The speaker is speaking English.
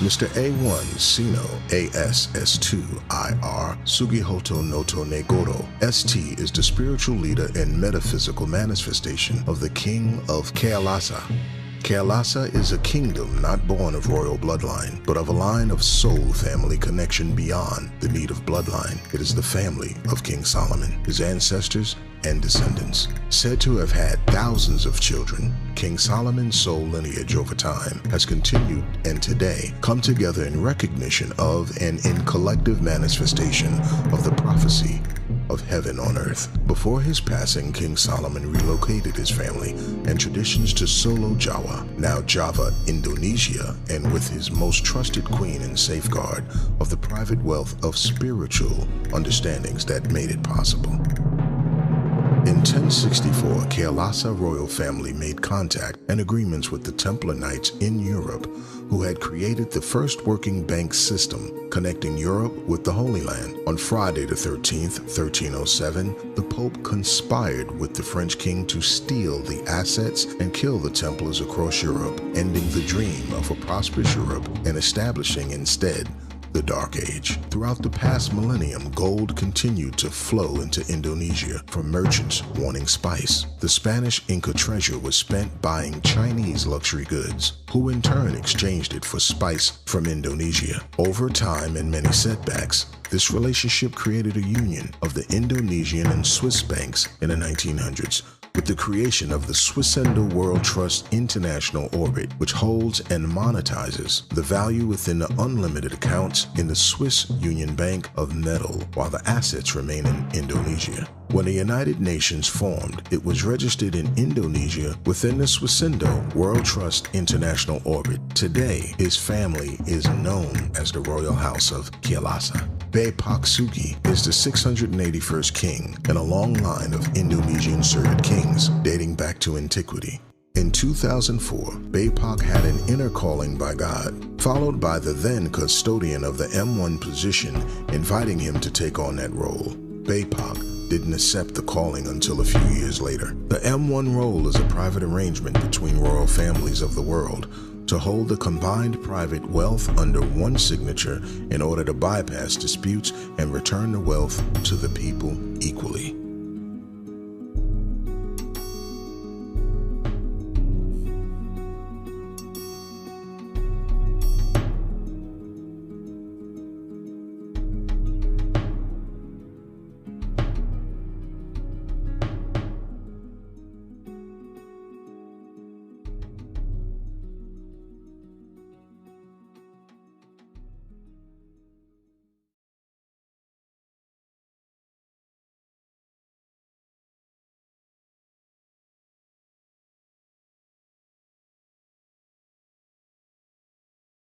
Mr. A1 Sino ASS2IR Soegihartonotonegoro ST is the spiritual leader and metaphysical manifestation of the King of Kailasa. Kailasa is a kingdom not born of royal bloodline, but of a line of soul family connection beyond the need of bloodline. It is the family of King Solomon, his ancestors and descendants. Said to have had thousands of children, King Solomon's soul lineage over time has continued and today come together in recognition of and in collective manifestation of the prophecy of heaven on earth. Before his passing, King Solomon relocated his family and traditions to Solo, Jawa, now Java, Indonesia, and with his most trusted queen and safeguard of the private wealth of spiritual understandings that made it possible. In 1064, Kailasa royal family made contact and agreements with the Templar Knights in Europe, who had created the first working bank system connecting Europe with the Holy Land. On Friday the 13th, 1307, the Pope conspired with the French king to steal the assets and kill the Templars across Europe, ending the dream of a prosperous Europe and establishing instead the Dark Age. Throughout the past millennium, gold continued to flow into Indonesia from merchants wanting spice. The Spanish Inca treasure was spent buying Chinese luxury goods, who in turn exchanged it for spice from Indonesia. Over time and many setbacks, this relationship created a union of the Indonesian and Swiss banks in the 1900s, with the creation of the SWISSINDO World Trust International Orbit, which holds and monetizes the value within the unlimited accounts in the Swiss Union Bank of Metal, while the assets remain in Indonesia. When the United Nations formed, it was registered in Indonesia within the SWISSINDO World Trust International Orbit. Today, his family is known as the Royal House of Kailasa. Bapak Sugi is the 681st king in a long line of Indonesian servant kings dating back to antiquity. In 2004, Bapak had an inner calling by God, followed by the then custodian of the M1 position inviting him to take on that role. Bapak didn't accept the calling until a few years later. The M1 role is a private arrangement between royal families of the world to hold the combined private wealth under one signature in order to bypass disputes and return the wealth to the people equally.